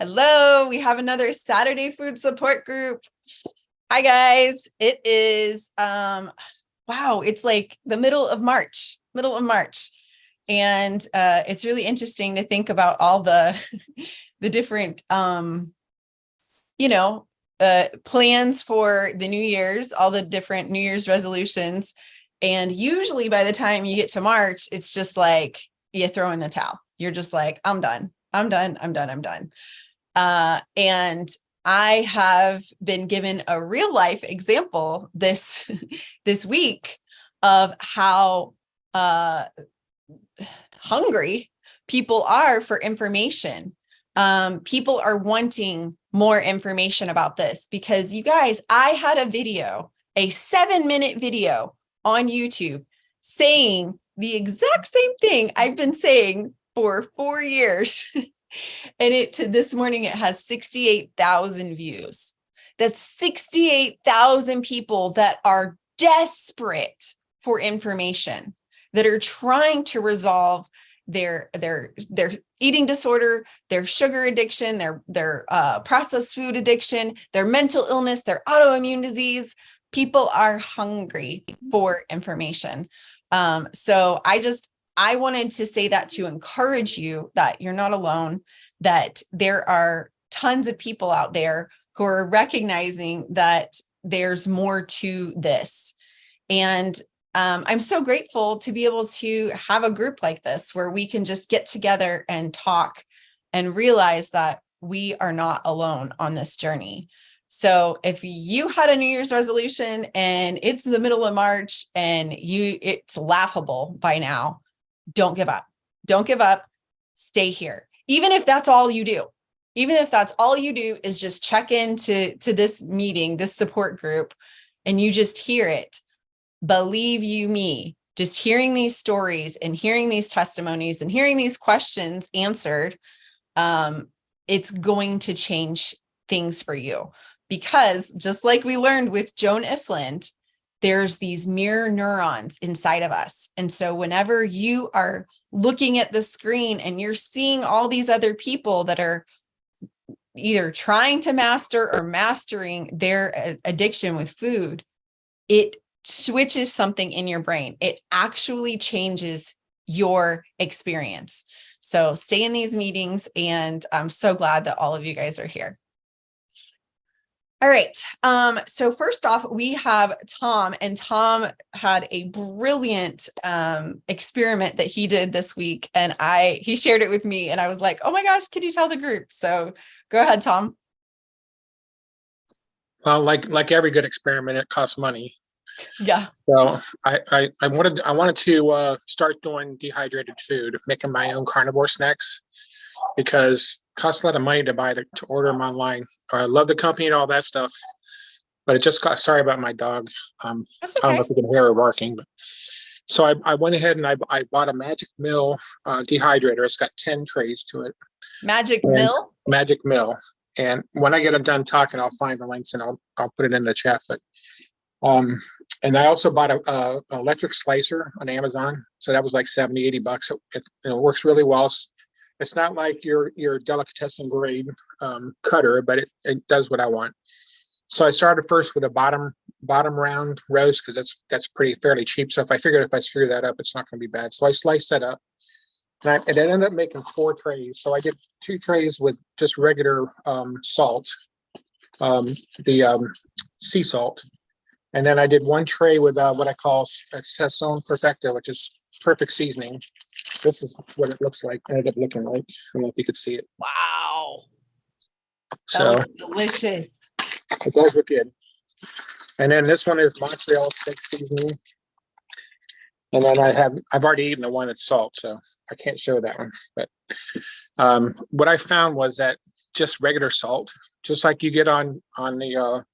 Hello, we have another Saturday food support group. Hi guys. It is wow, it's like the middle of March. And it's really interesting to think about all the the different plans for the New Year's, all the different New Year's resolutions. And usually by the time you get to March, it's just like you throw in the towel. You're just like, I'm done. And I have been given a real life example this week of how hungry people are for information. People are wanting more information about this because you guys, I had a 7-minute video on YouTube saying the exact same thing I've been saying for 4 years. And this morning, it has 68,000 views. That's 68,000 people that are desperate for information, that are trying to resolve their eating disorder, their sugar addiction, their processed food addiction, their mental illness, their autoimmune disease. People are hungry for information. So I wanted to say that to encourage you that you're not alone, that there are tons of people out there who are recognizing that there's more to this. And I'm so grateful to be able to have a group like this where we can just get together and talk and realize that we are not alone on this journey. So if you had a New Year's resolution and it's the middle of March and it's laughable by now, don't give up. Stay here. Even if that's all you do, is just check into this meeting, this support group, and you just hear it. Believe you me, just hearing these stories and hearing these testimonies and hearing these questions answered, it's going to change things for you. Because just like we learned with Joan Ifland, there's these mirror neurons inside of us. And so whenever you are looking at the screen and you're seeing all these other people that are either trying to master or mastering their addiction with food, it switches something in your brain. It actually changes your experience. So stay in these meetings, and I'm so glad that all of you guys are here. All right. So first off, we have Tom, and Tom had a brilliant experiment that he did this week, and he shared it with me, and I was like, oh my gosh, could you tell the group? So go ahead, Tom. Well, like every good experiment, it costs money. Yeah. So I wanted to start doing dehydrated food, making my own carnivore snacks, because it costs a lot of money to order them online. I love the company and all that stuff, but it just cost. Sorry about my dog. That's okay. I don't know if you can hear her barking, but so I went ahead and I bought a Magic Mill dehydrator. It's got 10 trays to it. Magic Mill. And when I get done talking, I'll find the links and I'll put it in the chat. But and I also bought a electric slicer on Amazon. So that was like $70-$80. It works really well. It's not like your delicatessen grade cutter, but it does what I want. So I started first with a bottom round roast, because that's fairly cheap. So if I screw that up, it's not going to be bad. So I sliced that up, and it ended up making 4 trays. So I did 2 trays with just regular salt, the sea salt. And then I did 1 tray with what I call Sazon Perfecto, which is perfect seasoning. This is what it looks like. Ended up looking like. I don't know if you could see it. Wow. So that looks delicious. It does look good. And then this one is Montreal steak seasoning. And then I've already eaten the one that's salt, so I can't show that one. But what I found was that just regular salt, just like you get on the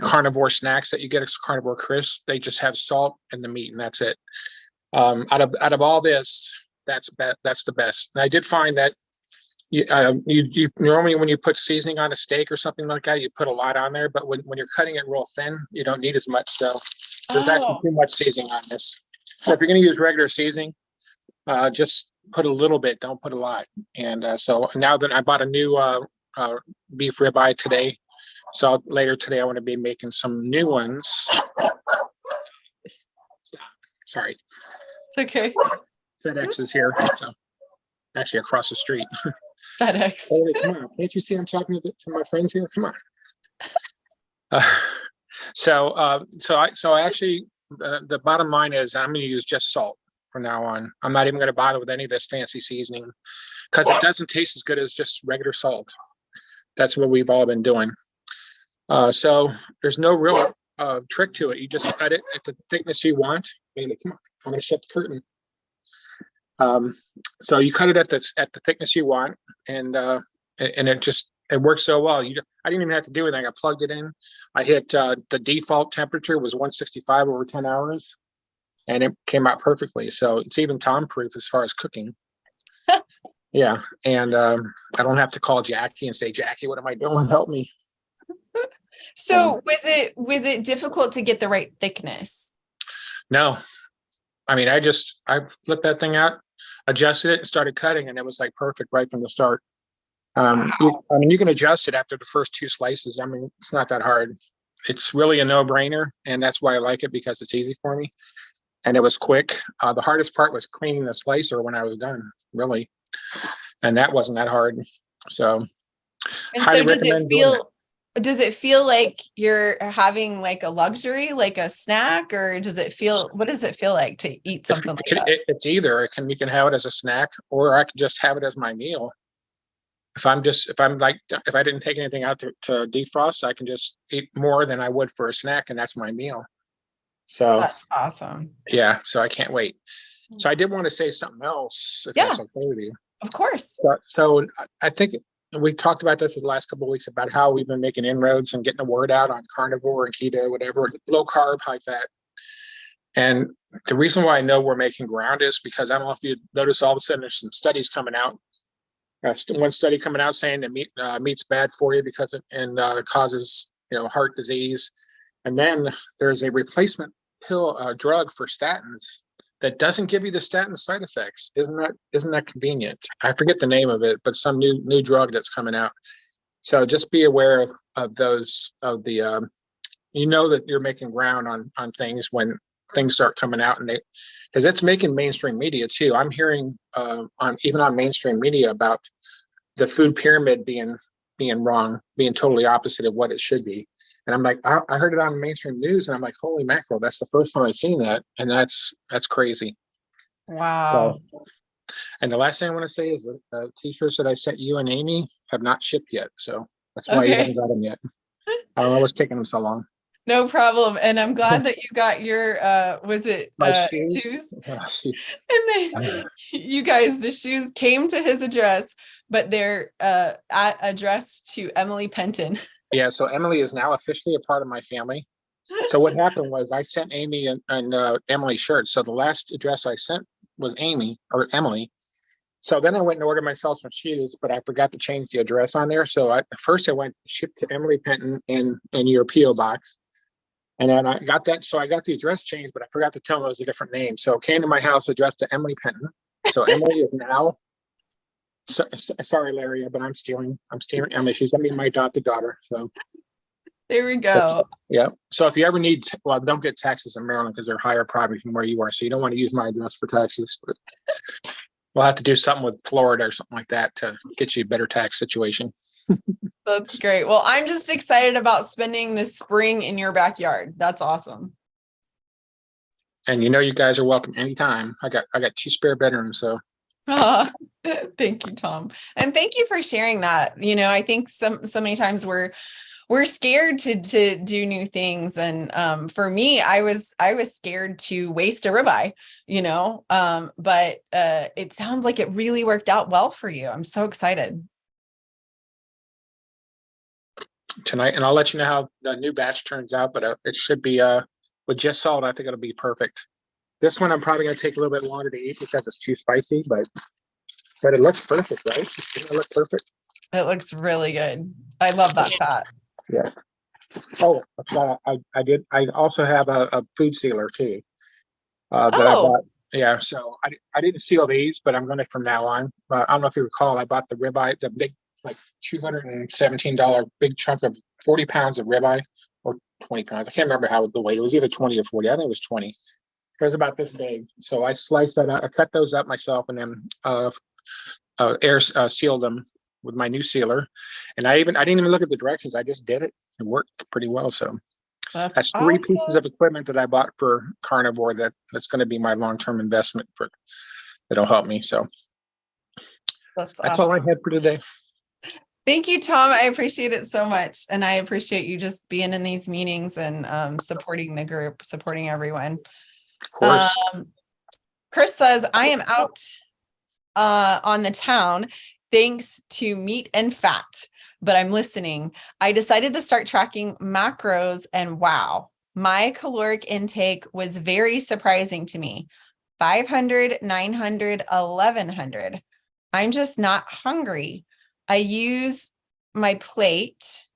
carnivore snacks that you get as carnivore crisps, they just have salt and the meat, and that's it. Out of all this, that's the best. And I did find that you normally, when you put seasoning on a steak or something like that, you put a lot on there, but when you're cutting it real thin, you don't need as much. So there's actually too much seasoning on this. So if you're going to use regular seasoning, Just put a little bit, don't put a lot. And so now that I bought a new beef ribeye today, so later today I want to be making some new ones. Sorry, It's okay. FedEx is here, so actually across the street. FedEx. Hey, come on, can't you see I'm talking to my friends here? Come on. So I actually, the bottom line is I'm going to use just salt from now on. I'm not even going to bother with any of this fancy seasoning because it doesn't taste as good as just regular salt. That's what we've all been doing. So there's no real trick to it. You just cut it at the thickness you want. Bailey, come on, I'm going to shut the curtain. So you cut it at the thickness you want, and it works so well. I didn't even have to do anything. I plugged it in. I hit the default temperature was 165 over 10 hours, and it came out perfectly. So it's even Tom proof as far as cooking. Yeah, and I don't have to call Jackie and say, Jackie, what am I doing? Help me. So was it difficult to get the right thickness? No, I mean I flipped that thing out, adjusted it, and started cutting, and it was like perfect right from the start. You can adjust it after the first 2 slices. I mean, it's not that hard. It's really a no-brainer, and that's why I like it, because it's easy for me, and it was quick. The hardest part was cleaning the slicer when I was done, really, and that wasn't that hard. So, And highly so recommend doing it. does it feel like you're having like a luxury, like a snack, or what does it feel like to eat something like that? It's either. You can have it as a snack, or I can just have it as my meal. If I didn't take anything out to defrost, I can just eat more than I would for a snack, and that's my meal. So That's awesome. yeah, so I can't wait. So I did want to say something else, if that's okay with you. Of course. So I think we talked about this for the last couple of weeks about how we've been making inroads and getting the word out on carnivore and keto, whatever, low carb, high fat. And the reason why I know we're making ground is because I don't know if you notice, all of a sudden there's some studies coming out. One study coming out saying that meat's bad for you because it causes heart disease. And then there's a replacement pill drug for statins that doesn't give you the statin side effects. Isn't that convenient? I forget the name of it, but some new drug that's coming out. So just be aware of those, that you're making ground on things when things start coming out, because it's making mainstream media too. I'm hearing on mainstream media about the food pyramid being wrong, being totally opposite of what it should be. And I'm like, I heard it on mainstream news, and I'm like, holy mackerel, that's the first time I've seen that, and that's crazy. Wow. So, and the last thing I want to say is the t-shirts that I sent you and Amy have not shipped yet, so that's why you haven't got them yet. I don't know what's taking them so long. No problem. And I'm glad that you got your was it shoes? And then you guys, the shoes came to his address, but they're addressed to Emily Penton. Yeah, so Emily is now officially a part of my family. So what happened was I sent Amy and Emily shirts. So the last address I sent was Emily. So then I went and ordered myself some shoes, but I forgot to change the address on there. So first I went shipped to Emily Penton in your PO box. And then I got that. So I got the address changed, but I forgot to tell them it was a different name. So it came to my house addressed to Emily Penton. So Emily is now, sorry, Larry, but I'm stealing Emily. She's going to be my adopted daughter. So there we go. Yeah. So if you ever need, don't get taxes in Maryland because they're higher probably from where you are. So you don't want to use my address for taxes. But we'll have to do something with Florida or something like that to get you a better tax situation. That's great. Well, I'm just excited about spending this spring in your backyard. That's awesome. And you guys are welcome anytime. I got 2 spare bedrooms, so. Thank you, Tom. And thank you for sharing that. I think so many times we're scared to do new things. And for me, I was scared to waste a ribeye, but it sounds like it really worked out well for you. I'm so excited. Tonight, and I'll let you know how the new batch turns out, but it should be with just salt. I think it'll be perfect. This one I'm probably going to take a little bit longer to eat because it's too spicy, but it looks perfect, right? Doesn't it look perfect? It looks really good. I love that fat. Yeah. Oh, I also have a food sealer too that I bought. Yeah, so I didn't seal these, but I'm going to from now on. I don't know if you recall, I bought the ribeye, the big, like $217 big chunk of 40 pounds of ribeye, or 20 pounds. I can't remember how the weight. It was either 20 or 40. I think it was 20. It was about this big. So I sliced that out. I cut those up myself and then air sealed them with my new sealer. And I didn't even look at the directions. I just did it. It worked pretty well. So That's that's three pieces awesome. of equipment that I bought for carnivore that's going to be my long-term investment for that'll help me. So That's that's all I awesome. had for today. Thank you, Tom. I appreciate it so much. And I appreciate you just being in these meetings and supporting the group, supporting everyone. Of course. Chris says, I am out on the town thanks to meat and fat, but I'm listening. I decided to start tracking macros and wow, my caloric intake was very surprising to me. 500, 900, 1100. I'm just not hungry. I use my plate.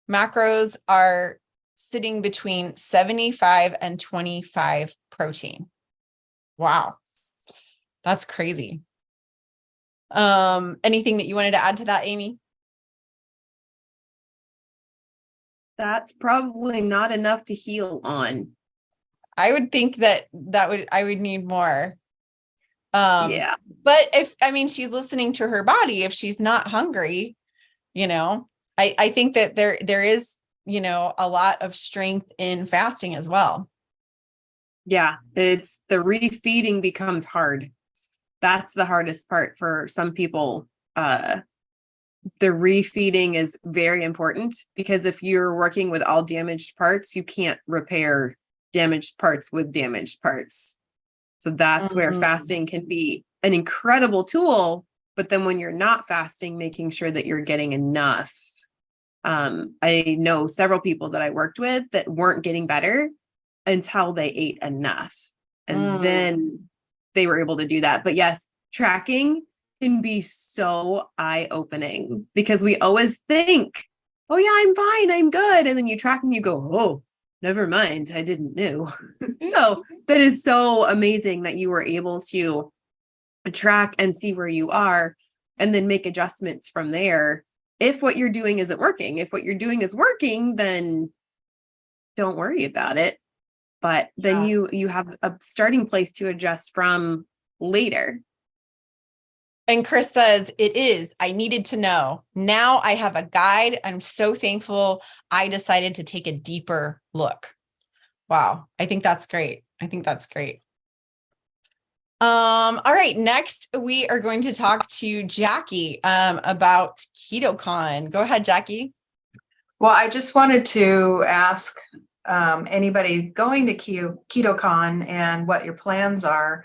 Macros are sitting between 75 and 25 protein. Wow. That's crazy. Anything that you wanted to add to that, Amy? That's probably not enough to heal on. I would think that I would need more. Yeah. But she's listening to her body. If she's not hungry, I think that there is, a lot of strength in fasting as well. Yeah. It's the refeeding becomes hard. That's the hardest part for some people. The refeeding is very important because if you're working with all damaged parts, you can't repair damaged parts with damaged parts. So that's where fasting can be an incredible tool. But then when you're not fasting, making sure that you're getting enough. I know several people that I worked with that weren't getting better until they ate enough. And then they were able to do that. But yes, tracking can be so eye-opening because we always think, oh yeah, I'm fine, I'm good. And then you track and you go, oh, never mind, I didn't know. So that is so amazing that you were able to track and see where you are and then make adjustments from there. If what you're doing isn't working, if what you're doing is working, then don't worry about it. But then you have a starting place to adjust from later. And Chris says, it is. I needed to know. Now I have a guide. I'm so thankful I decided to take a deeper look. Wow. I think that's great. All right. Next, we are going to talk to Jackie about KetoCon. Go ahead, Jackie. Well, I just wanted to ask anybody going to KetoCon and what your plans are.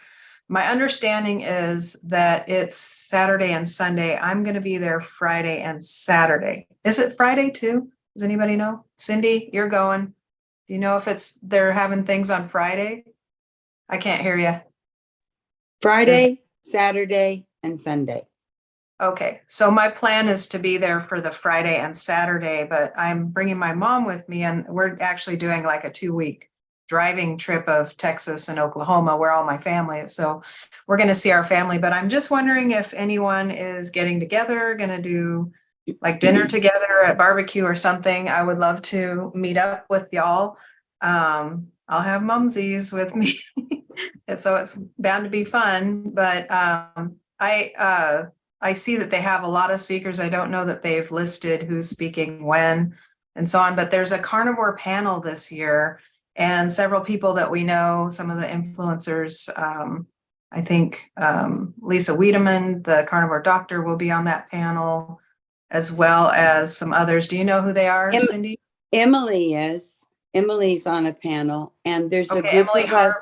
My understanding is that it's Saturday and Sunday. I'm going to be there Friday and Saturday. Is it Friday too? Does anybody know? Cindy, you're going. Do you know if they're having things on Friday? I can't hear you. Friday, Saturday, and Sunday. Okay, so my plan is to be there for the Friday and Saturday, but I'm bringing my mom with me, and we're actually doing like a 2-week driving trip of Texas and Oklahoma where all my family is. So we're going to see our family, but I'm just wondering if anyone is getting together, going to do like dinner together at barbecue or something. I would love to meet up with y'all. I'll have mumsies with me. And so it's bound to be fun, but I see that they have a lot of speakers. I don't know that they've listed who's speaking when and so on, but there's a carnivore panel this year and several people that we know, some of the influencers. I think Lisa Wiedemann, the carnivore doctor, will be on that panel, as well as some others. Do you know who they are, Cindy? Emily is. Emily's on a panel, and there's a group Emily of us.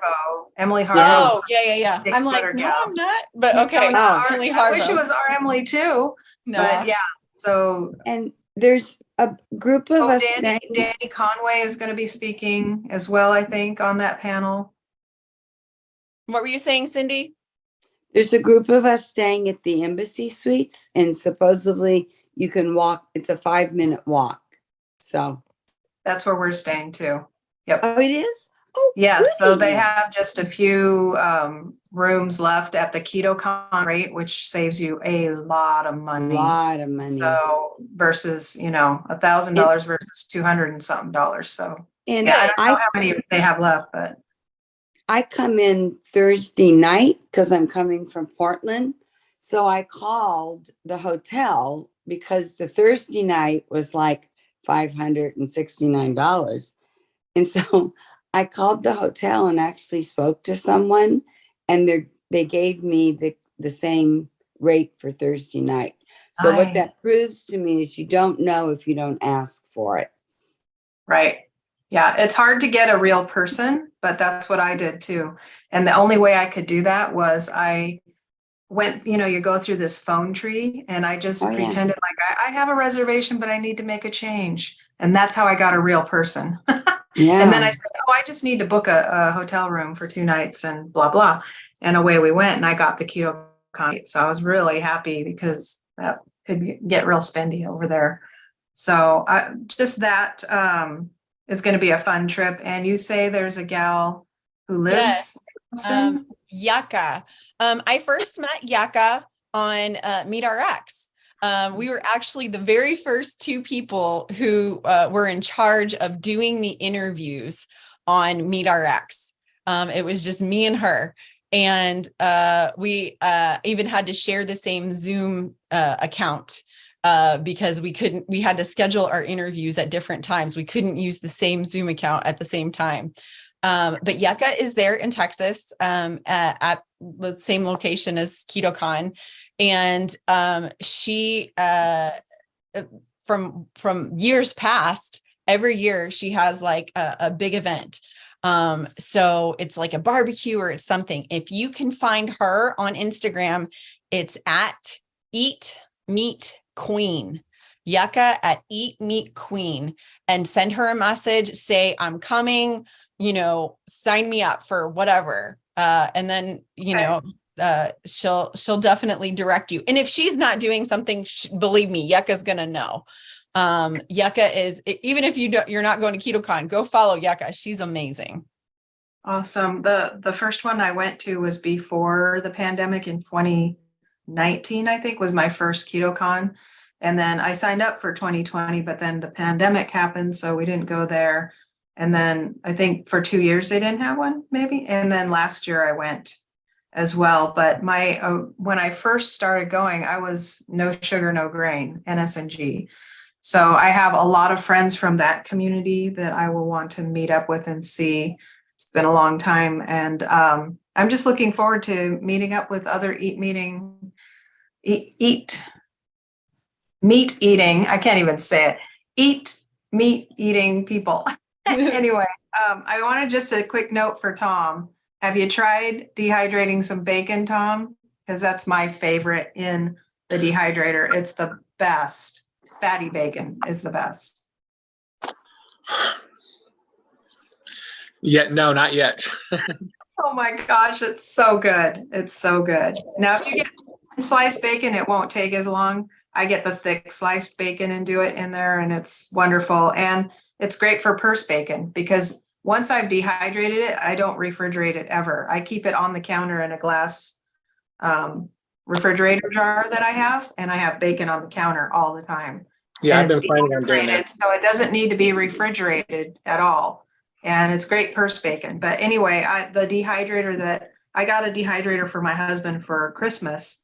Emily Harbo. Oh, yeah. I'm like, no, gal. I'm not. But okay. No, Emily I wish Harbo. it was our Emily too. No. But yeah, so. And there's a group of us. Danny Conway is going to be speaking as well, I think, on that panel. What were you saying, Cindy? There's a group of us staying at the Embassy Suites, and supposedly you can walk. It's a 5-minute walk. So that's where we're staying too. Yep. Oh, it is? Oh, Yeah, so they goody. have just a few rooms left at the KetoCon rate, which saves you a lot of money. Lot of money. So versus, $1,000 versus 200 and something dollars. So And yeah, I don't know how many they have left, but I come in Thursday night because I'm coming from Portland. So I called the hotel because the Thursday night was like $569. And so I called the hotel and actually spoke to someone, and they gave me the same rate for Thursday night. So what that proves to me is you don't know if you don't ask for it. right. Yeah, it's hard to get a real person, but that's what I did too. And the only way I could do that was I went, you go through this phone tree, and I just Oh, yeah. pretended like I have a reservation, but I need to make a change. And that's how I got a real person. Yeah. And then I said, oh, I just need to book a hotel room for 2 nights and blah, blah. And away we went, and I got the KetoCon. So I was really happy because that could get real spendy over there. So just that is going to be a fun trip. And you say there's a gal who lives in Boston? Yaka. I first met Yaka on MeatRx. We were actually the very first 2 people who were in charge of doing the interviews on MeatRx. It was just me and her. And we even had to share the same Zoom account because we had to schedule our interviews at different times. We couldn't use the same Zoom account at the same time. But Yaka is there in Texas at the same location as KetoCon. And she, from years past, every year she has like a big event. So it's like a barbecue or it's something. If you can find her on Instagram, it's at Eat Meat Queen. Yucca at Eat Meat Queen, and send her a message, say, I'm coming, sign me up for whatever. And then, she'll definitely direct you. And if she's not doing something, believe me, Yucca's going to know. Yucca is, even if you're not going to KetoCon, go follow Yucca. She's amazing. Awesome. The first one I went to was before the pandemic in 2019, I think was my first KetoCon. And then I signed up for 2020, but then the pandemic happened, so we didn't go there. And then I think for 2 years they didn't have one, maybe. And then last year I went as well. But when I first started going, I was no sugar, no grain, NSNG. So I have a lot of friends from that community that I will want to meet up with and see. It's been a long time. And I'm just looking forward to meeting up with other meat eating. I can't even say it. Eat meat eating people. Anyway, I wanted just a quick note for Tom. Have you tried dehydrating some bacon, Tom? Because that's my favorite in the dehydrator. It's the best. Fatty bacon is the best. No, not yet. Oh my gosh, it's so good. It's so good. Now, if you get sliced bacon, it won't take as long. I get the thick sliced bacon and do it in there, and it's wonderful. And it's great for purse bacon because once I've dehydrated it, I don't refrigerate it ever. I keep it on the counter in a glass refrigerator jar that I have, and I have bacon on the counter all the time. Yeah, and I've been planning on doing that. So it doesn't need to be refrigerated at all. And it's great purse bacon. But anyway, I got a dehydrator for my husband for Christmas,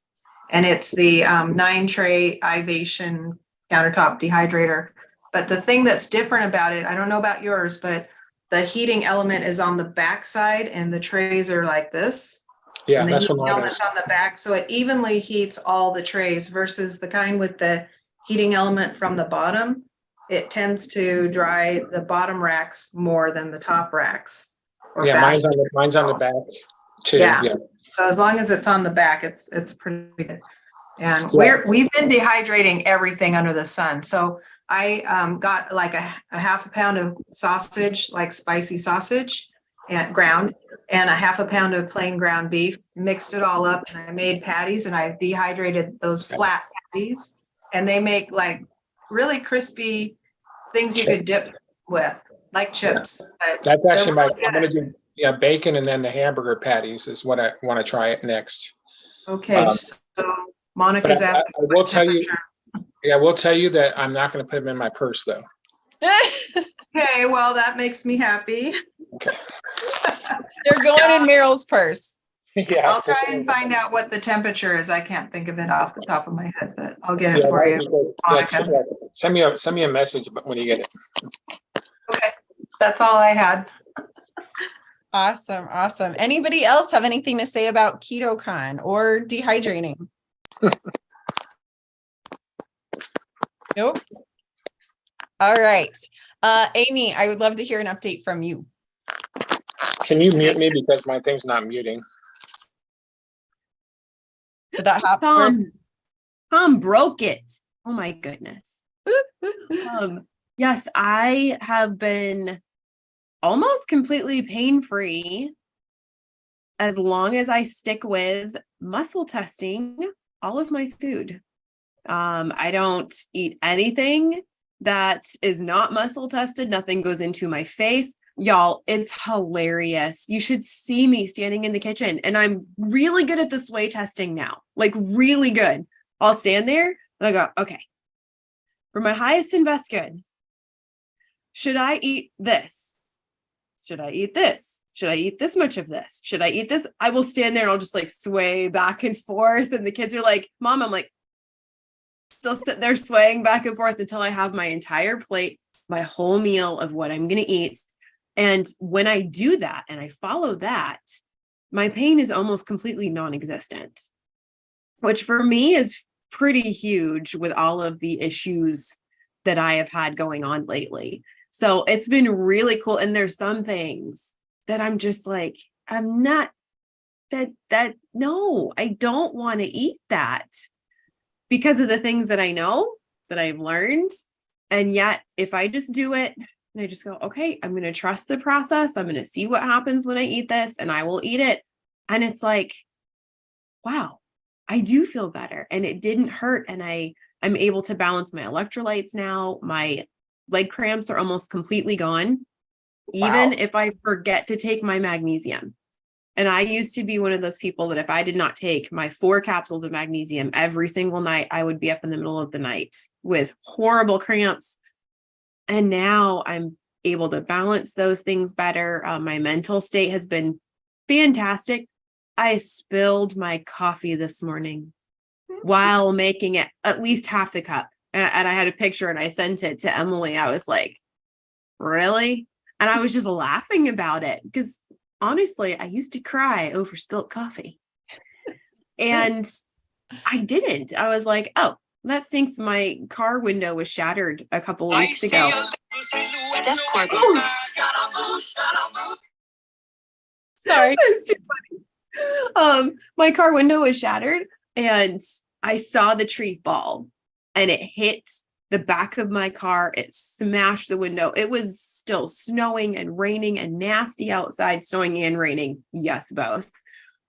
and it's the 9-tray Ivation countertop dehydrator. But the thing that's different about it, I don't know about yours, but the heating element is on the back side and the trays are like this. Yeah, and the that's heating what mine element's is. on the back. So it evenly heats all the trays versus the kind with the heating element from the bottom. It tends to dry the bottom racks more than the top racks. Yeah, mine's on the back too. Yeah. Yeah. So as long as it's on the back, it's pretty good. And Yeah. we've been dehydrating everything under the sun. So I got like a half a pound of sausage, like spicy sausage and ground, and a half a pound of plain ground beef, mixed it all up, and I made patties, and I dehydrated those flat patties, and they make like really crispy things you could dip with. like chips. But That's they're actually real I'm gonna good. do, yeah, bacon and then the hamburger patties is what I want to try it next. Okay, so But Monica's asking I will what tell you, temperature. yeah, I will tell you that I'm not gonna put them in my purse though. Okay, well, that makes me happy. Okay. They're going in Meryl's purse. Yeah. I'll try and find out what the temperature is. I can't think of it off the top of my head, but I'll get it Yeah, for that you, would be good. Monica. Yeah, send me a message when you get it. Okay, that's all I had. Awesome. Awesome. Anybody else have anything to say about KetoCon or dehydrating? Nope. All right. Amy, I would love to hear an update from you. Can you mute me because my thing's not muting? Did that happen? Tom broke it. Oh my goodness. Yes, I have been almost completely pain-free as long as I stick with muscle testing all of my food. I don't eat anything that is not muscle tested. Nothing goes into my face. Y'all, it's hilarious. You should see me standing in the kitchen, and I'm really good at the sway testing now, like really good. I'll stand there and I go, okay, for my highest and best good, should I eat this? Should I eat this? Should I eat this much of this? Should I eat this? I will stand there and I'll just like sway back and forth. And the kids are like, Mom, I'm like, still sitting there swaying back and forth until I have my entire plate, my whole meal of what I'm going to eat. And when I do that and I follow that, my pain is almost completely non-existent, which for me is pretty huge with all of the issues that I have had going on lately. So it's been really cool. And there's some things that I'm just like, I'm not no, I don't want to eat that because of the things that I know that I've learned. And yet if I just do it and I just go, okay, I'm going to trust the process. I'm going to see what happens when I eat this and I will eat it. And it's like, wow, I do feel better and it didn't hurt. And I'm able to balance my electrolytes now. My leg cramps are almost completely gone, even if I forget to take my magnesium. And I used to be one of those people that if I did not take my 4 capsules of magnesium every single night, I would be up in the middle of the night with horrible cramps. And now I'm able to balance those things better. My mental state has been fantastic. I spilled my coffee this morning while making it at least half the cup. And I had a picture and I sent it to Emily. I was like, really? And I was just laughing about it because honestly, I used to cry over spilt coffee. And I didn't. I was like, oh, that stinks. My car window was shattered a couple of weeks ago. Sorry. It's too funny. My car window was shattered and I saw the tree fall and it hit the back of my car. It smashed the window. It was still snowing and raining and nasty outside, snowing and raining. Yes, both.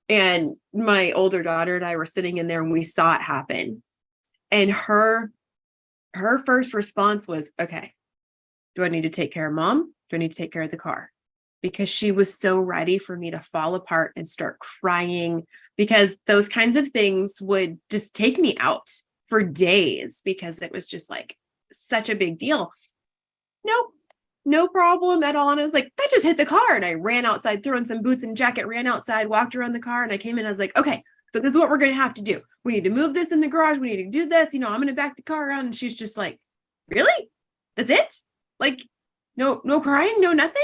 And my older daughter and I were sitting in there and we saw it happen. And her first response was, okay, do I need to take care of Mom? Do I need to take care of the car? Because she was so ready for me to fall apart and start crying because those kinds of things would just take me out for days because it was just like such a big deal. Nope, no problem at all. And I was like, that just hit the car. And I ran outside, threw on some boots and jacket, ran outside, walked around the car. And I came in, I was like, okay, so this is what we're going to have to do. We need to move this in the garage. We need to do this. I'm going to back the car around. And she's just like, really? That's it? Like, no crying, no nothing?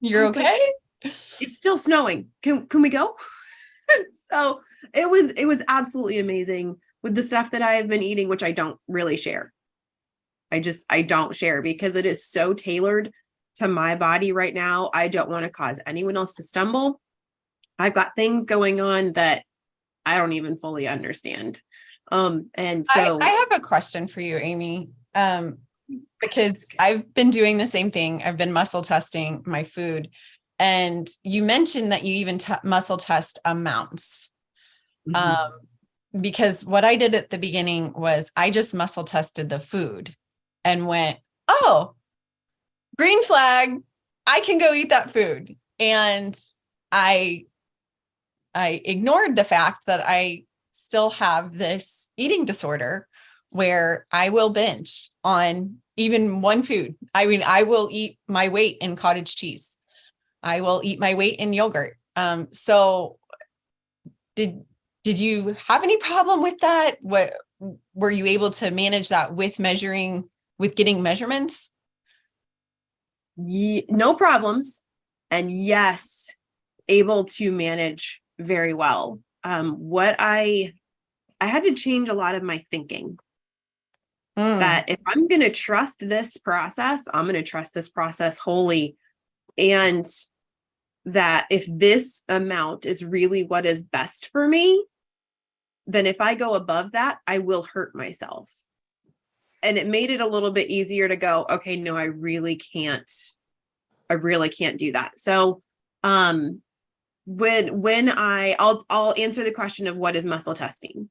You're okay? Like, it's still snowing. Can we go? So it was absolutely amazing with the stuff that I've been eating, which I don't really share. I don't share because it is so tailored to my body right now. I don't want to cause anyone else to stumble. I've got things going on that I don't even fully understand. And so I have a question for you, Amy. Because I've been doing the same thing. I've been muscle testing my food. And you mentioned that you even muscle test amounts. Because what I did at the beginning was I just muscle tested the food and went, oh, green flag, I can go eat that food. And I ignored the fact that I still have this eating disorder where I will binge on even one food. I mean, I will eat my weight in cottage cheese. I will eat my weight in yogurt. So did you have any problem with that? What were you able to manage that with getting measurements? No problems. And yes, able to manage very well. What I had to change a lot of my thinking. That if I'm going to trust this process, I'm going to trust this process wholly. And that if this amount is really what is best for me, then if I go above that, I will hurt myself. And it made it a little bit easier to go, okay, no, I really can't do that. So, I'll answer the question of what is muscle testing.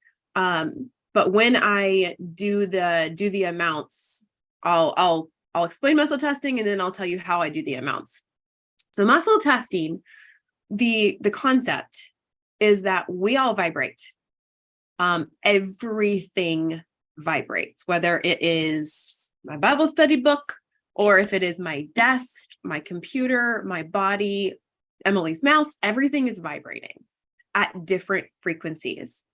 But when I do the amounts, I'll explain muscle testing, and then I'll tell you how I do the amounts. So muscle testing, the concept is that we all vibrate. Everything vibrates, whether it is my Bible study book, or if it is my desk, my computer, my body, Emily's mouse, everything is vibrating at different frequencies.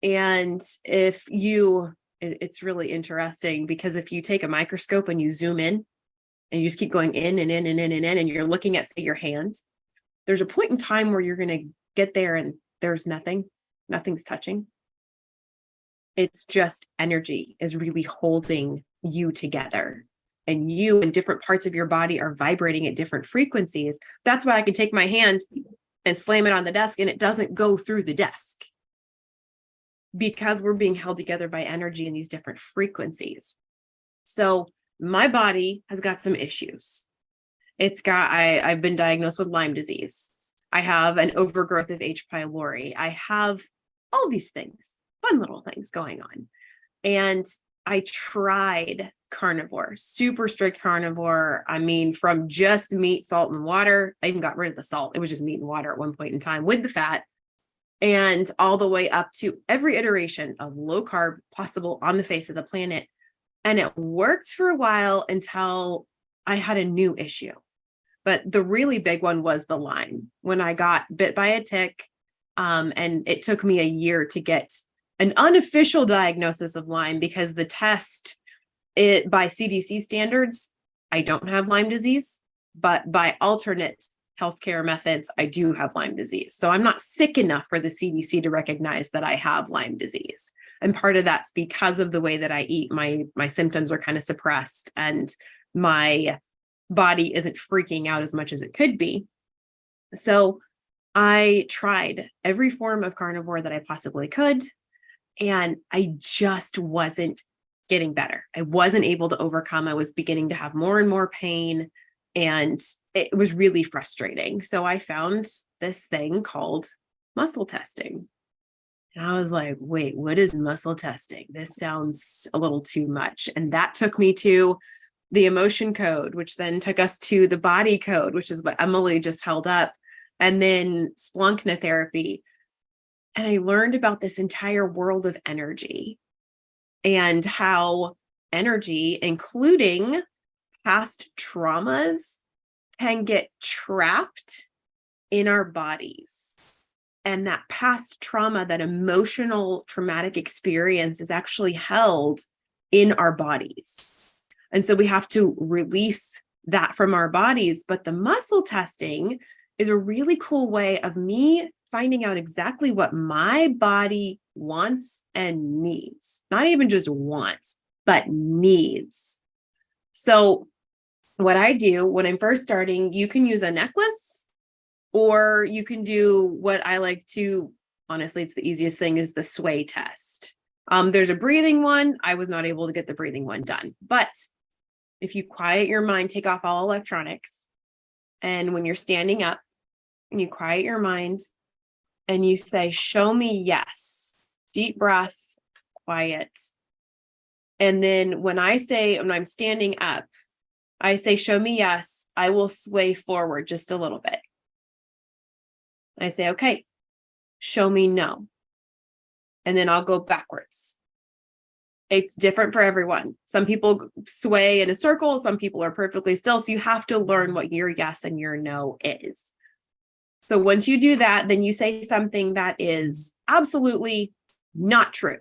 And it's really interesting, because if you take a microscope and you zoom in and you just keep going in and in and in and in, and you're looking at, say, your hand, there's a point in time where you're going to get there and there's nothing's touching. It's just energy is really holding you together, and you and different parts of your body are vibrating at different frequencies. That's why I can take my hand and slam it on the desk and it doesn't go through the desk, because we're being held together by energy in these different frequencies. So my body has got some issues. I've been diagnosed with Lyme disease. I have an overgrowth of H. pylori. I have all these things, fun little things going on. And I tried carnivore, super strict carnivore. I mean, from just meat, salt, and water. I even got rid of the salt. It was just meat and water at one point in time with the fat. And all the way up to every iteration of low carb possible on the face of the planet. And it worked for a while until I had a new issue. But the really big one was the Lyme, when I got bit by a tick. And it took me a year to get an unofficial diagnosis of Lyme, because the test, by CDC standards, I don't have Lyme disease, but by alternate healthcare methods, I do have Lyme disease. So I'm not sick enough for the CDC to recognize that I have Lyme disease. And part of that's because of the way that I eat. My symptoms are kind of suppressed, and my body isn't freaking out as much as it could be. So I tried every form of carnivore that I possibly could, and I just wasn't getting better. I wasn't able to overcome. I was beginning to have more and more pain, and it was really frustrating. So I found this thing called muscle testing. And I was like, wait, what is muscle testing? This sounds a little too much. And that took me to the emotion code, which then took us to the body code, which is what Emily just held up, and then Splunkna therapy. And I learned about this entire world of energy, and how energy, including past traumas, can get trapped in our bodies. And that past trauma, that emotional traumatic experience, is actually held in our bodies. And so we have to release that from our bodies. But the muscle testing is a really cool way of me finding out exactly what my body wants and needs. Not even just wants, but needs. So what I do when I'm first starting, you can use a necklace, or you can do what I like to, honestly, it's the easiest thing, is the sway test. There's a breathing one. I was not able to get the breathing one done. But if you quiet your mind, take off all electronics, and when you're standing up and you quiet your mind and you say, show me yes, deep breath, quiet. And then when I'm standing up, I say, show me yes, I will sway forward just a little bit. I say, okay, show me no. And then I'll go backwards. It's different for everyone. Some people sway in a circle. Some people are perfectly still. So you have to learn what your yes and your no is. So once you do that, then you say something that is absolutely not true.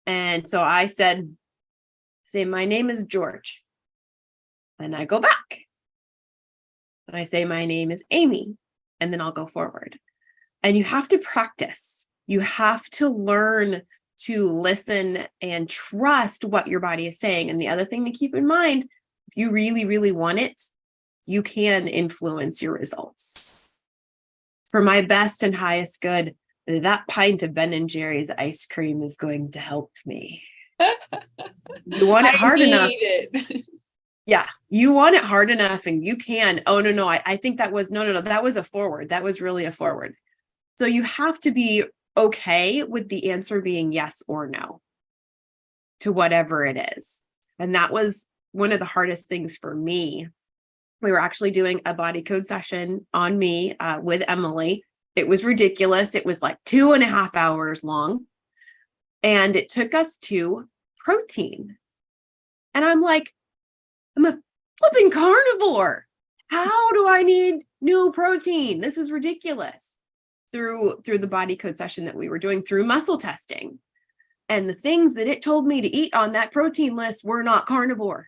And so I say, my name is George. And I go back. And I say, my name is Amy. And then I'll go forward. And you have to practice. You have to learn to listen and trust what your body is saying. And the other thing to keep in mind, if you really, really want it, you can influence your results. For my best and highest good, that pint of Ben & Jerry's ice cream is going to help me. You want it hard enough. It. Yeah, you want it hard enough and you can. Oh, no, I think that was, no, that was a forward. That was really a forward. So you have to be okay with the answer being yes or no to whatever it is. And that was one of the hardest things for me. We were actually doing a body code session on me with Emily. It was ridiculous. It was like 2.5 hours long. And it took us to protein. And I'm like, I'm a flipping carnivore. How do I need new protein? This is ridiculous. Through the body code session that we were doing through muscle testing. And the things that it told me to eat on that protein list were not carnivore.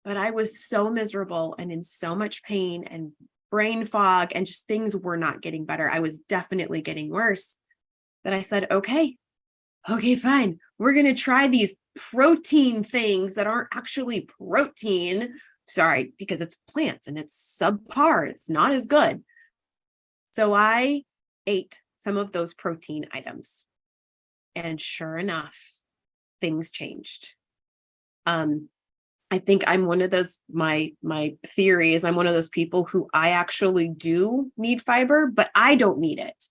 But I was so miserable and in so much pain and brain fog and just things were not getting better. I was definitely getting worse. That I said, okay, fine. We're going to try these protein things that aren't actually protein. Sorry, because it's plants and it's subpar. It's not as good. So I ate some of those protein items and sure enough, things changed. I think I'm one of those, my theory is I'm one of those people who I actually do need fiber, but I don't need it.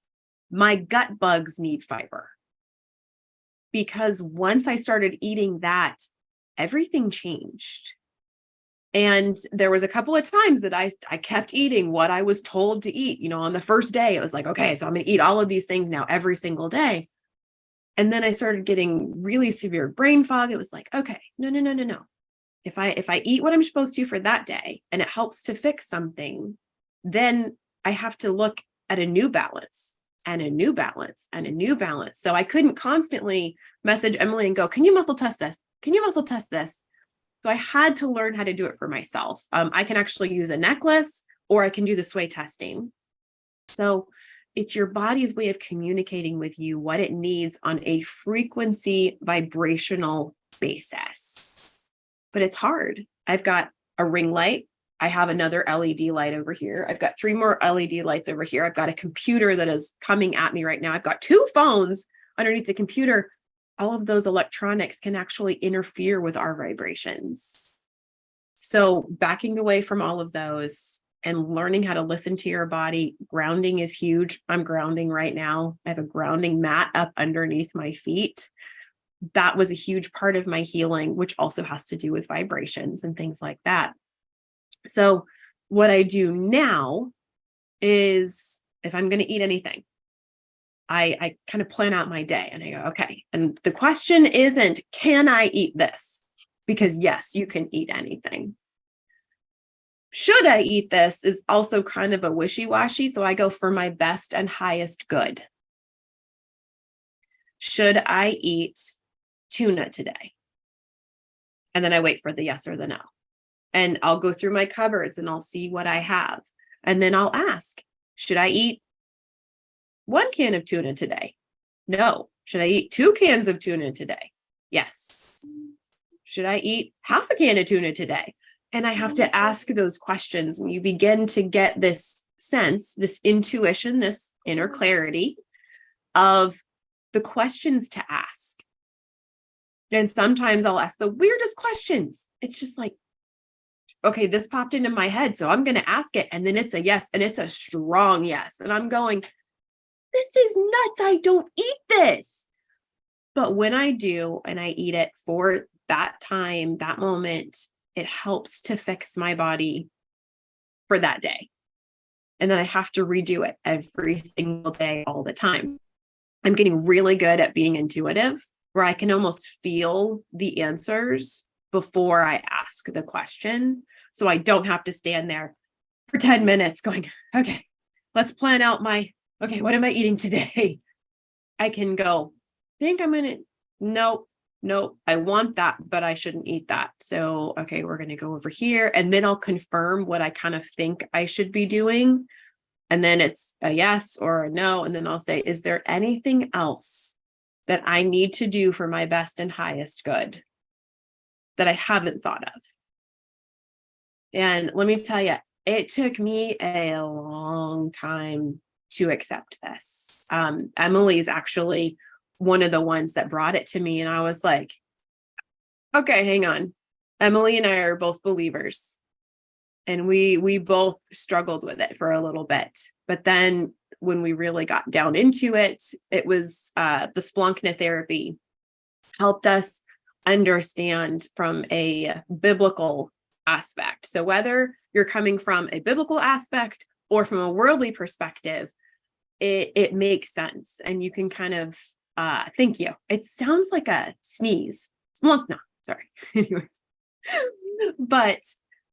My gut bugs need fiber. Because once I started eating that, everything changed. And there was a couple of times that I kept eating what I was told to eat. You know, on the first day, it was like, okay, so I'm going to eat all of these things now every single day. And then I started getting really severe brain fog. It was like, okay, no. If I eat what I'm supposed to for that day and it helps to fix something, then I have to look at a new balance and a new balance and a new balance. So I couldn't constantly message Emily and go, can you muscle test this? Can you muscle test this? So I had to learn how to do it for myself. I can actually use a necklace or I can do the sway testing. So it's your body's way of communicating with you what it needs on a frequency vibrational basis. But it's hard. I've got a ring light. I have another LED light over here. I've got 3 more LED lights over here. I've got a computer that is coming at me right now. I've got 2 phones underneath the computer. All of those electronics can actually interfere with our vibrations. So backing away from all of those and learning how to listen to your body, grounding is huge. I'm grounding right now. I have a grounding mat up underneath my feet. That was a huge part of my healing, which also has to do with vibrations and things like that. So what I do now is if I'm going to eat anything, I kind of plan out my day and I go, okay. And the question isn't, can I eat this? Because yes, you can eat anything. Should I eat this is also kind of a wishy-washy. So I go for my best and highest good. Should I eat tuna today? And then I wait for the yes or the no. And I'll go through my cupboards and I'll see what I have. And then I'll ask, should I eat 1 can of tuna today? No. Should I eat 2 cans of tuna today? Yes. Should I eat half a can of tuna today? And I have to ask those questions. And you begin to get this sense, this intuition, this inner clarity of the questions to ask. And sometimes I'll ask the weirdest questions. It's just like, okay, this popped into my head, so I'm going to ask it. And then it's a yes, and it's a strong yes. And I'm going, this is nuts. I don't eat this. But when I do, and I eat it for that time, that moment, it helps to fix my body for that day. And then I have to redo it every single day, all the time. I'm getting really good at being intuitive, where I can almost feel the answers before I ask the question. So I don't have to stand there for 10 minutes going, okay, let's plan out okay, what am I eating today? I can go, think I'm going to, nope, I want that, but I shouldn't eat that. So, okay, we're going to go over here. And then I'll confirm what I kind of think I should be doing. And then it's a yes or a no. And then I'll say, is there anything else that I need to do for my best and highest good that I haven't thought of? And let me tell you, it took me a long time to accept this. Emily's actually one of the ones that brought it to me. And I was like, okay, hang on. Emily and I are both believers. And we both struggled with it for a little bit. But then when we really got down into it, it was the Splunkna therapy helped us understand from a biblical aspect. So whether you're coming from a biblical aspect or from a worldly perspective, it makes sense. And you can kind of, thank you. It sounds like a sneeze. Splunkna, sorry. Anyways. But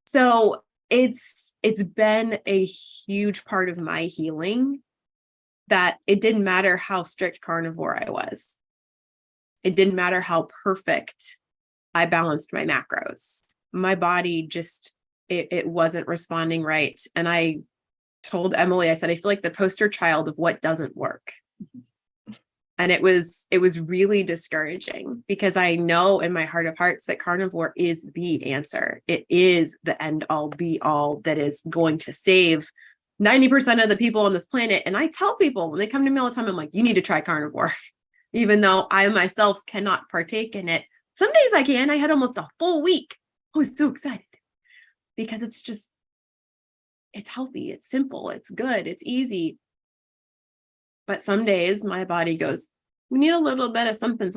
so it's been a huge part of my healing that it didn't matter how strict carnivore I was. It didn't matter how perfect I balanced my macros. My body just, it wasn't responding right. And I told Emily, I said, I feel like the poster child of what doesn't work. And it was really discouraging because I know in my heart of hearts that carnivore is the answer. It is the end all be all that is going to save 90% of the people on this planet. And I tell people when they come to me all the time, I'm like, you need to try carnivore, even though I myself cannot partake in it. Some days I can. I had almost a full week. I was so excited because it's healthy. It's simple. It's good. It's easy. But some days my body goes, we need a little bit of something.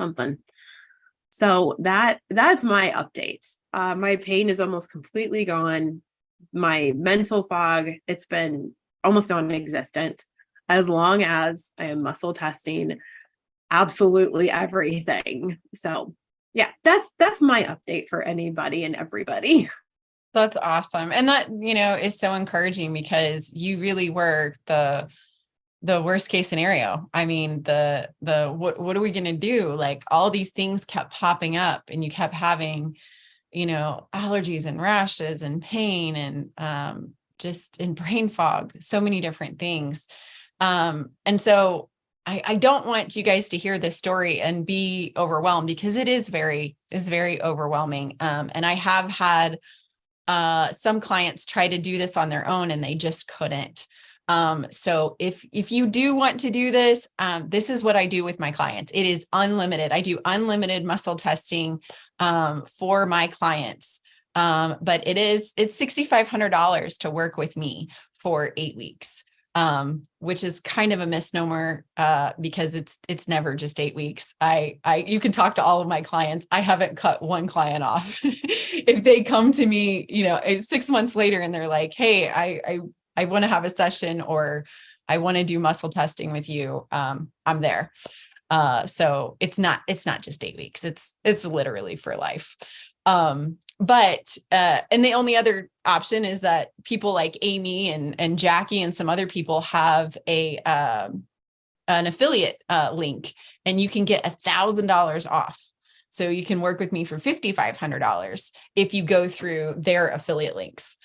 So that's my update. My pain is almost completely gone. My mental fog, it's been almost non-existent as long as I am muscle testing absolutely everything. So yeah, that's my update for anybody and everybody. That's awesome. And that, is so encouraging because you really were the worst case scenario. I mean, what are we going to do? Like all these things kept popping up and you kept having, allergies and rashes and pain and just in brain fog, so many different things. And so I don't want you guys to hear this story and be overwhelmed because it is very overwhelming. And I have had some clients try to do this on their own and they just couldn't. So if you do want to do this, this is what I do with my clients. It is unlimited. I do unlimited muscle testing, for my clients. But it's $6,500 to work with me for 8 weeks, which is kind of a misnomer, because it's never just 8 weeks. You can talk to all of my clients. I haven't cut one client off. If they come to me, 6 months later and they're like, hey, I want to have a session or I want to do muscle testing with you. I'm there. So it's not just 8 weeks. It's literally for life. And the only other option is that people like Amy and Jackie and some other people have an affiliate, link and you can get $1,000 off. So you can work with me for $5,500 if you go through their affiliate links.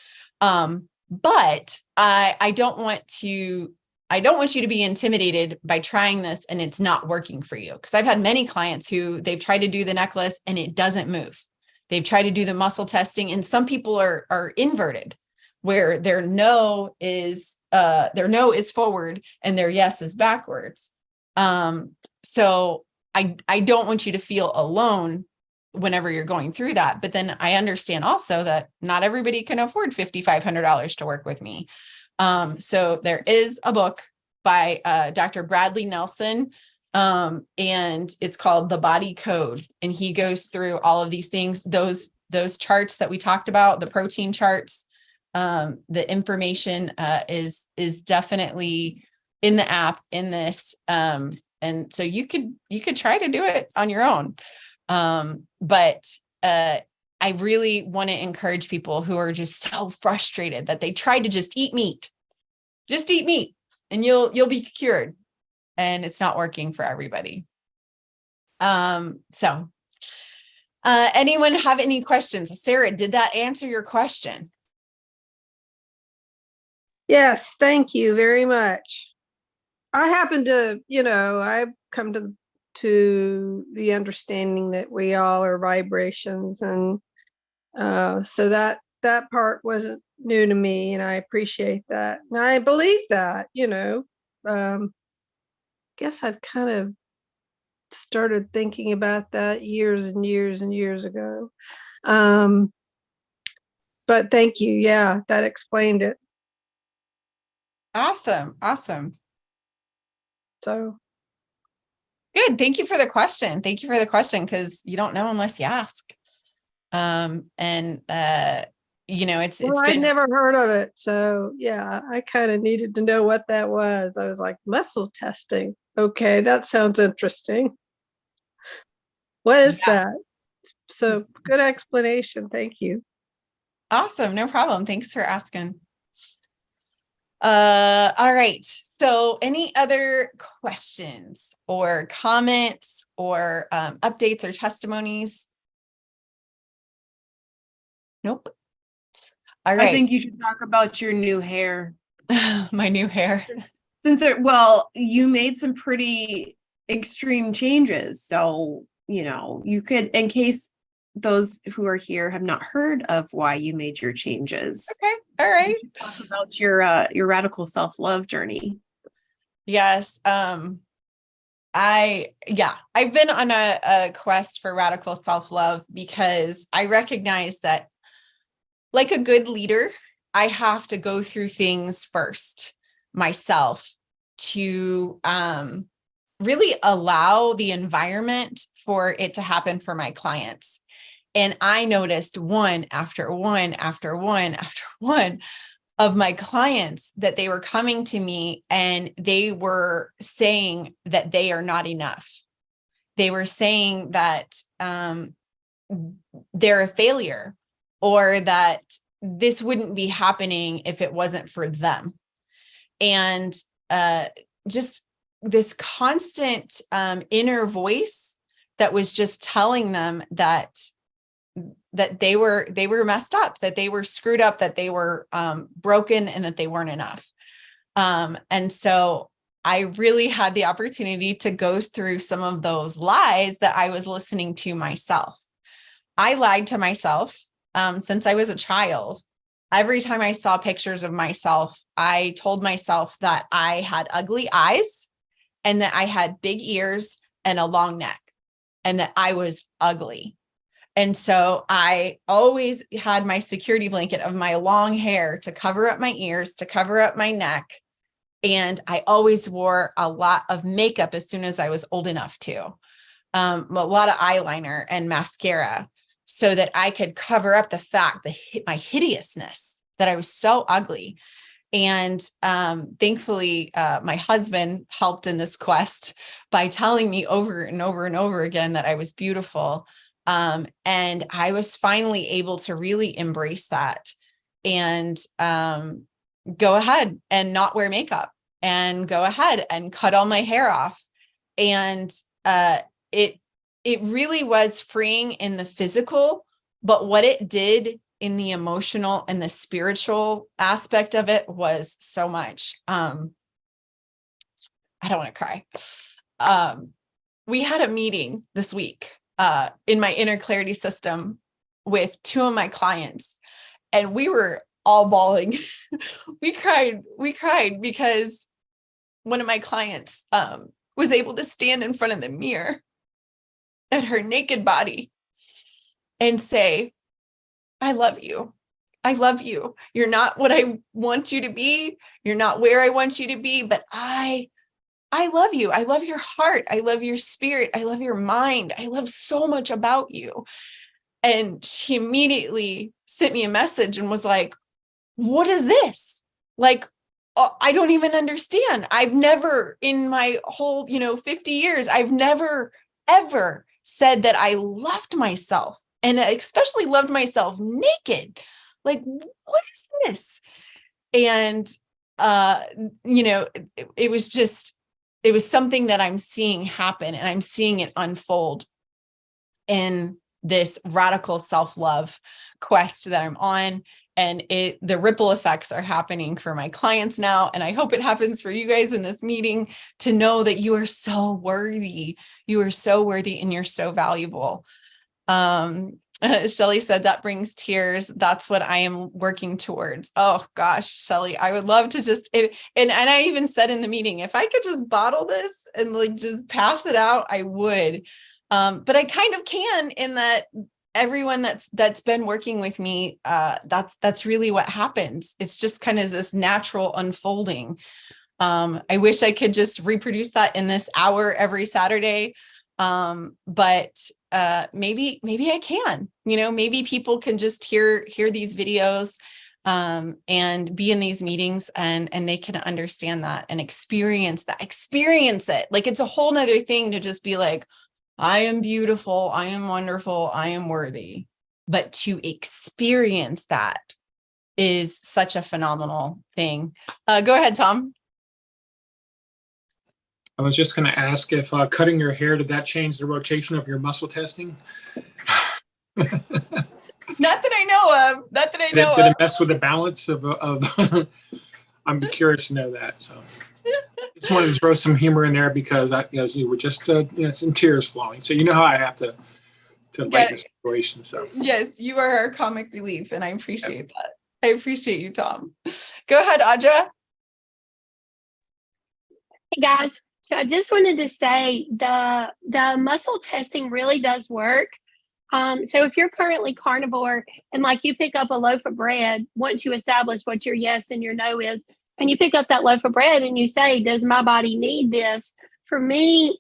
But I don't want you to be intimidated by trying this and it's not working for you. Because I've had many clients who they've tried to do the necklace and it doesn't move. They've tried to do the muscle testing and some people are inverted where their no is forward and their yes is backwards. So I don't want you to feel alone whenever you're going through that. But then I understand also that not everybody can afford $5,500 to work with me. So there is a book by Dr. Bradley Nelson. And it's called The Body Code. And he goes through all of these things, those charts that we talked about, the protein charts. The information is definitely in the app in this. And so you could try to do it on your own. But I really want to encourage people who are just so frustrated that they tried to just eat meat and you'll be cured, and it's not working for everybody. So anyone have any questions? Sarah, did that answer your question? Yes, thank you very much. I happen to, I've come to the understanding that we all are vibrations, and so that part wasn't new to me, and I appreciate that. And I believe that, guess I've kind of started thinking about that years and years and years ago. But thank you. Yeah, that explained it. Awesome. So good. Thank you for the question. Because you don't know unless you ask. It's I never heard of it. So yeah, I kind of needed to know what that was. I was like, muscle testing. Okay, that sounds interesting. What is that? So good explanation. Thank you. Awesome. No problem. Thanks for asking. All right. So any other questions or comments or updates or testimonies? Nope. All right. I think you should talk about your new hair. My new hair. You made some pretty extreme changes. So, you could, in case those who are here have not heard of why you made your changes. Okay. All right. Talk about your radical self-love journey. Yes. I've been on a quest for radical self-love because I recognize that, like a good leader, I have to go through things first myself to really allow the environment for it to happen for my clients. And I noticed one after one of my clients that they were coming to me and they were saying that they are not enough. They were saying that they're a failure, or that this wouldn't be happening if it wasn't for them. And just this constant inner voice that was just telling them that they were messed up, that they were screwed up, that they were broken, and that they weren't enough. And so I really had the opportunity to go through some of those lies that I was listening to myself. I lied to myself since I was a child. Every time I saw pictures of myself, I told myself that I had ugly eyes and that I had big ears and a long neck and that I was ugly. And so I always had my security blanket of my long hair to cover up my ears, to cover up my neck. And I always wore a lot of makeup as soon as I was old enough to, a lot of eyeliner and mascara, so that I could cover up the fact that my hideousness, that I was so ugly. And thankfully, my husband helped in this quest by telling me over and over and over again that I was beautiful. And I was finally able to really embrace that and go ahead and not wear makeup and go ahead and cut all my hair off. And it really was freeing in the physical, but what it did in the emotional and the spiritual aspect of it was so much. I don't want to cry. We had a meeting this week in my inner clarity system with two of my clients, and we were all bawling. We cried because one of my clients was able to stand in front of the mirror at her naked body and say, I love you. I love you. You're not what I want you to be. You're not where I want you to be, but I I love you. I love your heart. I love your spirit. I love your mind. I love so much about you. And she immediately sent me a message and was like, what is this? Like, I don't even understand. I've never in my whole, 50 years, I've never, ever said that I loved myself, and especially loved myself naked. Like, what is this? And, it was something that I'm seeing happen, and I'm seeing it unfold in this radical self-love quest that I'm on. And the ripple effects are happening for my clients now. And I hope it happens for you guys in this meeting, to know that you are so worthy. You are so worthy, and you're so valuable. Shelly said that brings tears. That's what I am working towards. Oh gosh, Shelly, I would love to just, and I even said in the meeting, if I could just bottle this and like just pass it out, I would. But I kind of can, in that everyone that's been working with me, that's really what happens. It's just kind of this natural unfolding. I wish I could just reproduce that in this hour every Saturday. But maybe I can, maybe people can just hear these videos, and be in these meetings, and they can understand that and experience it. Like, it's a whole nother thing to just be like, I am beautiful, I am wonderful, I am worthy. But to experience that is such a phenomenal thing. Go ahead, Tom. I was just going to ask if cutting your hair, did that change the rotation of your muscle testing? Not that I know of. Did it mess with the balance of I'm curious to know that. So just wanted to throw some humor in there, because you were just some tears flowing. So how I have to lighten the situation. So yes, you are our comic relief, and I appreciate that. I appreciate you, Tom. Go ahead, Audra. Hey guys. So I just wanted to say the muscle testing really does work. So if you're currently carnivore, and like you pick up a loaf of bread, once you establish what your yes and your no is, and you pick up that loaf of bread and you say, does my body need this? For me,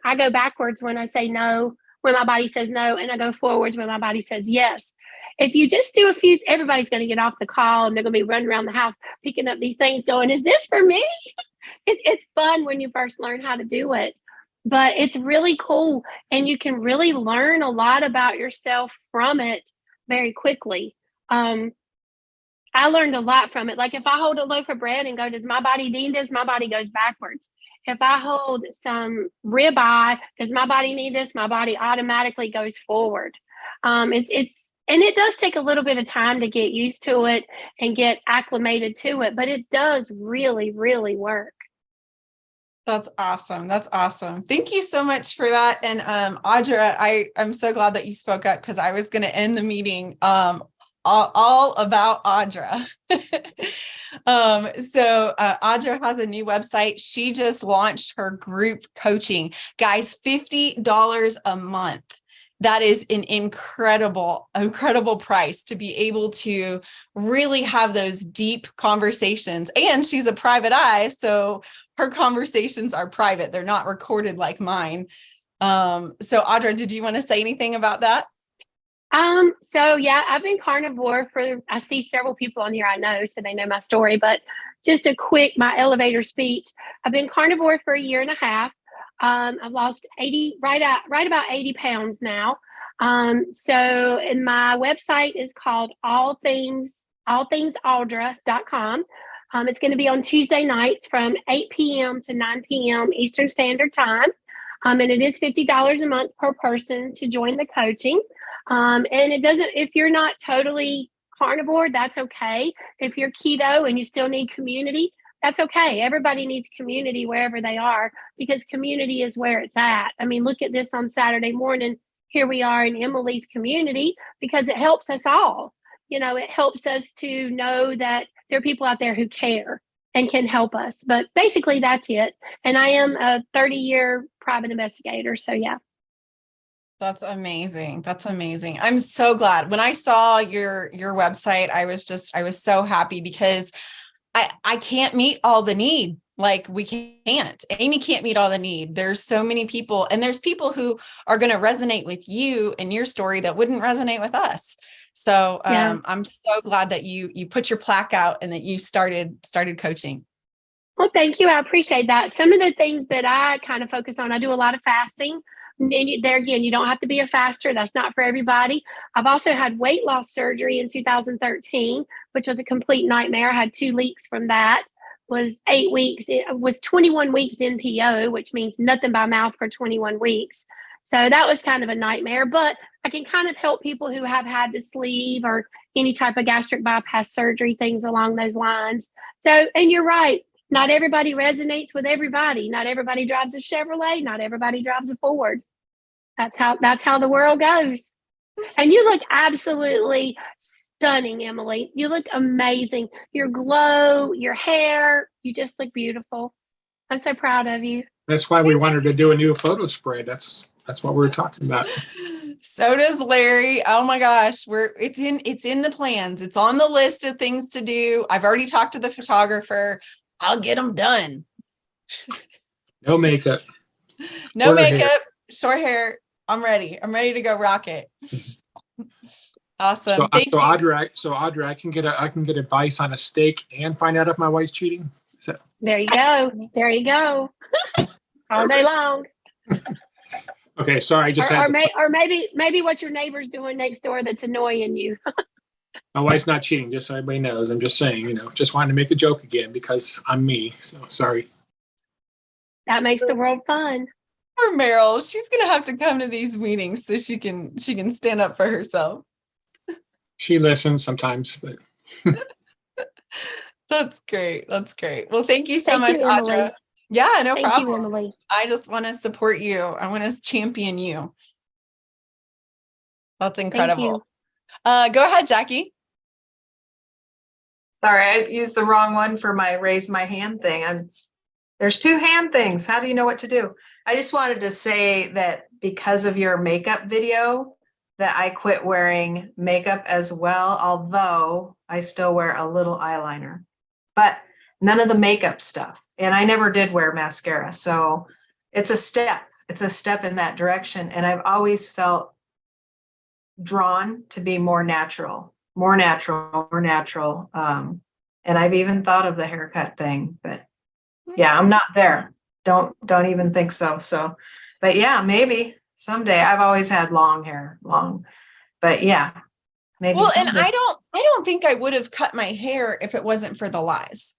I go backwards when I say no, when my body says no, and I go forwards when my body says yes. If you just do a few, everybody's going to get off the call and they're going to be running around the house picking up these things going, is this for me? It's fun when you first learn how to do it, but it's really cool, and you can really learn a lot about yourself from it very quickly. I learned a lot from it. Like, if I hold a loaf of bread and go, does my body need this? My body goes backwards. If I hold some ribeye, does my body need this? My body automatically goes forward. And it does take a little bit of time to get used to it and get acclimated to it, but it does really, really work. That's awesome. That's awesome. Thank you so much for that. And Audra, I'm so glad that you spoke up, because I was going to end the meeting all about Audra. So Audra has a new website. She just launched her group coaching. Guys, $50 a month. That is an incredible price to be able to really have those deep conversations. And she's a private eye, so her conversations are private. They're not recorded like mine. So Audra, did you want to say anything about that? So yeah, I've been carnivore I see several people on here I know, so they know my story, but just my elevator speech. I've been carnivore for 1.5 years. I've lost right about 80 pounds now. And my website is called allthingsaudra.com. It's going to be on Tuesday nights from 8 p.m. to 9 p.m. Eastern Standard Time. And it is $50 a month per person to join the coaching. And if you're not totally carnivore, that's okay. If you're keto and you still need community, that's okay. Everybody needs community wherever they are, because community is where it's at. I mean, look at this on Saturday morning. Here we are in Emily's community, because it helps us all. It helps us to know that there are people out there who care and can help us. But basically, that's it. And I am a 30-year private investigator. So, yeah. That's amazing. That's amazing. I'm so glad. When I saw your website, I was so happy, because I can't meet all the need. Like we can't. Amy can't meet all the need. There's so many people, and there's people who are going to resonate with you and your story that wouldn't resonate with us. So I'm so glad that you put your plaque out and that you started coaching. Well, thank you. I appreciate that. Some of the things that I kind of focus on, I do a lot of fasting. And there again, you don't have to be a faster. That's not for everybody. I've also had weight loss surgery in 2013, which was a complete nightmare. I had 2 leaks from that. Was 8 weeks. It was 21 weeks NPO, which means nothing by mouth for 21 weeks. So that was kind of a nightmare, but I can kind of help people who have had the sleeve or any type of gastric bypass surgery, things along those lines. So, and you're right. Not everybody resonates with everybody. Not everybody drives a Chevrolet. Not everybody drives a Ford. That's how the world goes. And you look absolutely stunning, Emily. You look amazing. Your glow, your hair, you just look beautiful. I'm so proud of you. That's why we wanted to do a new photo spread. That's what we were talking about. So does Larry. Oh my gosh, it's in the plans. It's on the list of things to do. I've already talked to the photographer. I'll get them done. No makeup. No Short makeup, hair. short hair. I'm ready. I'm ready to go rock it. Awesome. So, Thank you. Audrey, I can get advice on a steak and find out if my wife's cheating. There you go. There you go. All day long. Okay, sorry, I just or maybe what your neighbor's doing next door that's annoying you. My wife's not cheating, just so everybody knows. I'm just saying, just wanted to make a joke again because I'm me. So sorry. That makes the world fun. Poor Meryl. She's gonna have to come to these meetings so she can stand up for herself. She listens sometimes, but That's great. That's great. Well, thank you so much, Emily. Audra. Yeah, no Thank problem. you, Emily. I just want to support you. I want to champion you. That's incredible. Go ahead, Jackie. Sorry, I used the wrong one for my raise my hand thing. There's 2 hand things. How do you know what to do? I just wanted to say that because of your makeup video, that I quit wearing makeup as well, although I still wear a little eyeliner, but none of the makeup stuff. And I never did wear mascara. So it's a step. It's a step in that direction. And I've always felt drawn to be more natural. And I've even thought of the haircut thing, but yeah, I'm not there. Don't even think so. So, but yeah, maybe someday. I've always had long hair, but yeah, maybe. Well, someday. and I don't think I would have cut my hair if it wasn't for the lies.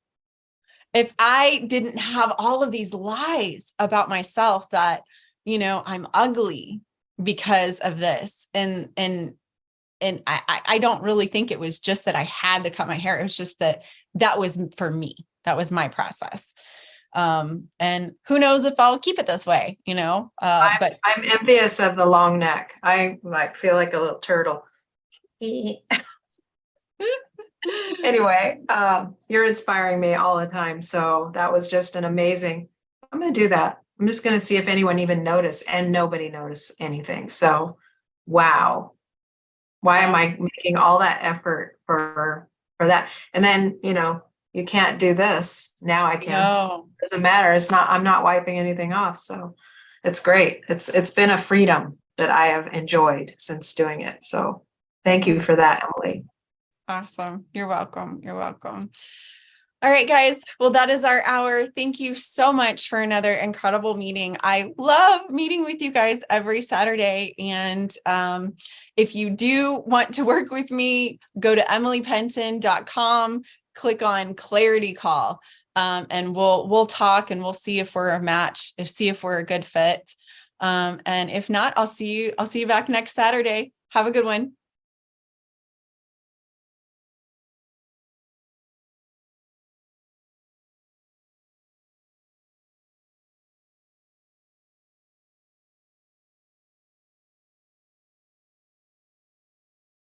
If I didn't have all of these lies about myself that, I'm ugly because of this. And I don't really think it was just that I had to cut my hair. It was just that was for me. That was my process. And who knows if I'll keep it this way, but I'm envious of the long neck. I feel like a little turtle. Anyway, you're inspiring me all the time. So that was just an amazing. I'm going to do that. I'm just going to see if anyone even noticed, and nobody noticed anything. So, wow. Why am I making all that effort for that? And then, you can't do this. Now I can. No. Doesn't matter. I'm not wiping anything off. So it's great. It's been a freedom that I have enjoyed since doing it. So thank you for that, Emily. Awesome. You're welcome. You're welcome. All right, guys. Well, that is our hour. Thank you so much for another incredible meeting. I love meeting with you guys every Saturday. And if you do want to work with me, go to emilypenton.com, click on Clarity Call, and we'll talk and we'll see if we're a match, see if we're a good fit. And if not, I'll see you back next Saturday. Have a good one.